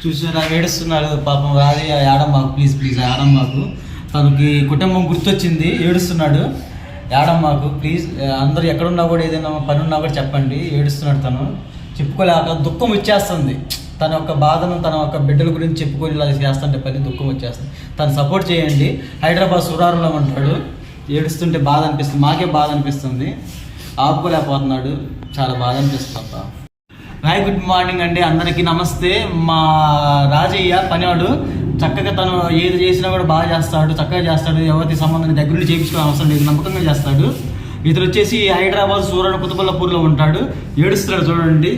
చూసారా ఏడుస్తున్నాడు పాపం. రాజయ్య ఏడమ్మాకు, ప్లీజ్ ప్లీజ్ ఏడమ్మాకు. తనకి కుటుంబం గుర్తొచ్చింది, ఏడుస్తున్నాడు. ఏడమ్మాకు ప్లీజ్. అందరూ ఎక్కడున్నా కూడా ఏదైనా పని ఉన్నా కూడా చెప్పండి. ఏడుస్తున్నాడు తను, చెప్పుకోలేక దుఃఖం వచ్చేస్తుంది. తన యొక్క బాధను తన యొక్క బిడ్డల గురించి చెప్పుకొని ఇలా చేస్తుంటే పని దుఃఖం వచ్చేస్తుంది. తను సపోర్ట్ చేయండి. హైదరాబాద్ సురారులో ఉంటాడు. ఏడుస్తుంటే బాధ అనిపిస్తుంది, మాకే బాధ అనిపిస్తుంది. ఆపుకోలేకపోతున్నాడు, చాలా బాధ అనిపిస్తుంది. హాయ్, గుడ్ మార్నింగ్ అండి అందరికీ. నమస్తే. మా రాజయ్య పనివాడు చక్కగా తను ఏది చేసినా కూడా బాగా చేస్తాడు, చక్కగా చేస్తాడు. ఎవరికి సంబంధం దగ్గర నుండి చేయించుకోవడం అవసరం లేదు, నమ్మకంగా చేస్తాడు. ఇతను వచ్చేసి హైదరాబాద్ సూరన్ కుతుబుల్లాపూర్లో ఉంటాడు. ఏడుస్తున్నాడు చూడండి.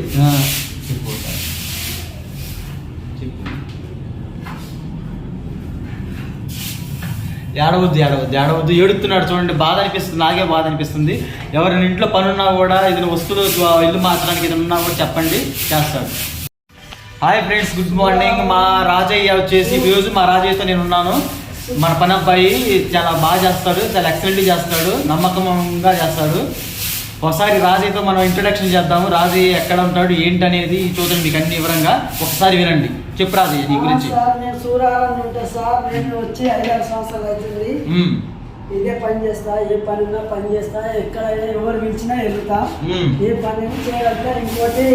ఏడవద్దు ఏడుస్తున్నాడు చూడండి. బాధ అనిపిస్తుంది, నాకే బాధ అనిపిస్తుంది. ఎవరైనా ఇంట్లో పనున్నా కూడా ఏదైనా వస్తువులు ఇల్లు మార్చడానికి ఏదైనా ఉన్నా కూడా చెప్పండి, చేస్తాడు. Hi friends, good morning. మా రాజయ్య వచ్చేసి ఈరోజు మా రాజయ్యతో నేను ఉన్నాను. మన పని అబ్బాయి చాలా బాగా చేస్తాడు, చాలా ఎక్సలెంట్గా చేస్తాడు, నమ్మకంగా చేస్తాడు. ఒకసారి రాజయ్యతో మనం ఇంట్రొడక్షన్ చేద్దాము. రాజయ్య ఎక్కడ ఉంటాడు ఏంటి అనేది చూడండి, మీకు అన్ని వివరంగా ఒకసారి వినండి. చెప్పు రాజయ్య నీ గురించి. నేను సూరారం ఉంటా సార్. నేను వచ్చి 5-6 సంవత్సరాలు అవుతుంది. ఇదే పని చేస్తా, ఏ పని ఉన్నా పని చేస్తా, ఎక్కడైనా ఎవరు పిలిచినా వెళ్తా, ఏ పని చేయగలుగుతా. ఇంకోటి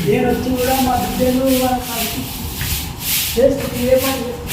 నేను వచ్చి కూడా మా బిడ్డలు చేస్తూ ఏ పని చేస్తా